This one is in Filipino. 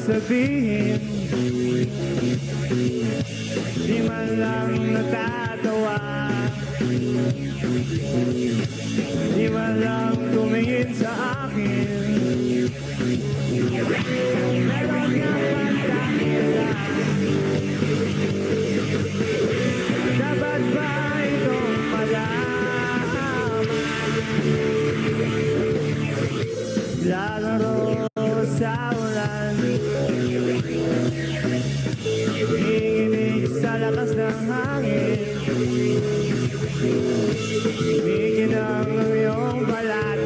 sabihin, di man lang natatawa, di man lang tumingin sa akin. Meron nga pagkakita, dapat ba itong malaman? Lalaro sa ulan, iinig sa lakas ng hangin, bigyan ng iyong balat.